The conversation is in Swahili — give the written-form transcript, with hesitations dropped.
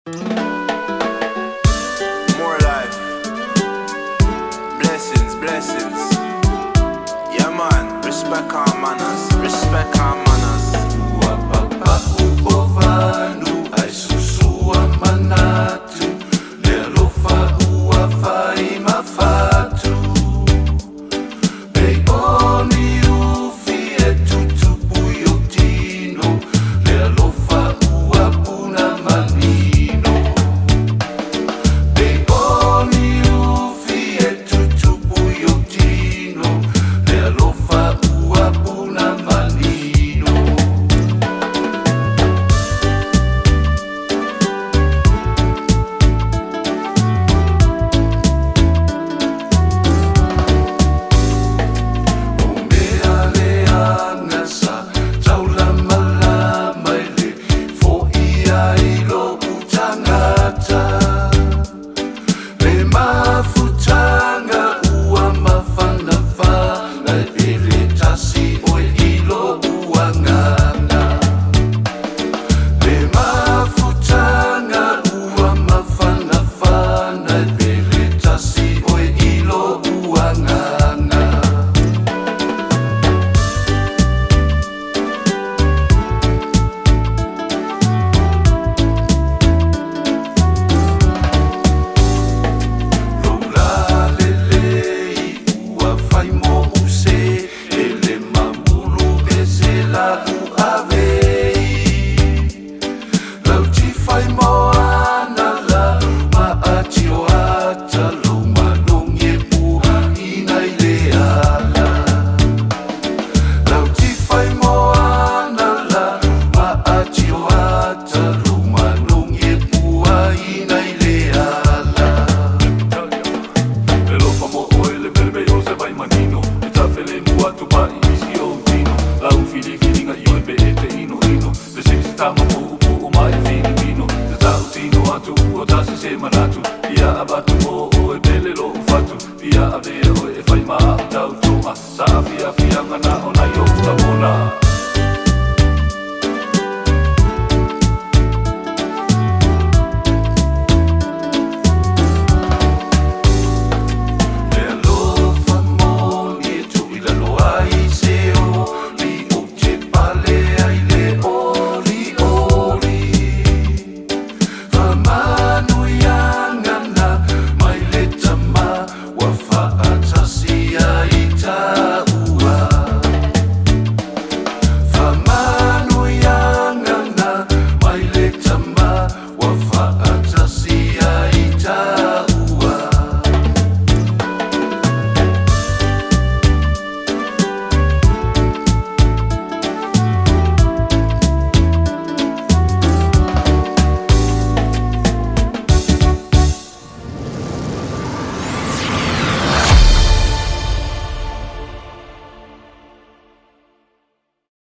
More life, blessings, blessings. Yeah man, respect our manners, respect our manners. Papa upovanu ai susua manatu le alofa ua fai mafatu pe oni ufi e tutupu yo tino le alofa ua puna manino pe oni ufi e tutupu yo tino le alofa ua puna manino. Tama po upo umay Filipino Sa tao tino ato o tasa se manatu Ia abatu mo